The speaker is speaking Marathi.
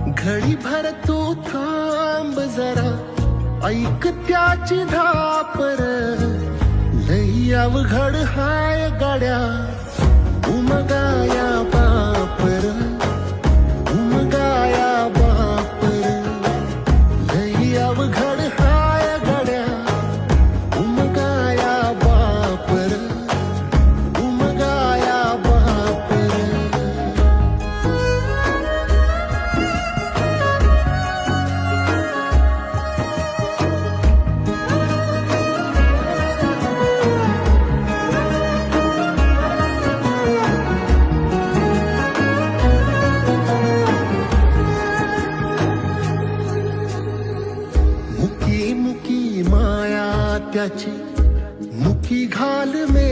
घडी भर तू थांब जरा, ऐक त्याची धापर. लई अवघड हाय गाड्या, उमगाया बापर, उमगाया बापर. लई अवघड हाय गाड्या, उमगाया बापर, उमगाया बापर. मुकी मुकी माया त्याची, मुकी घाल मे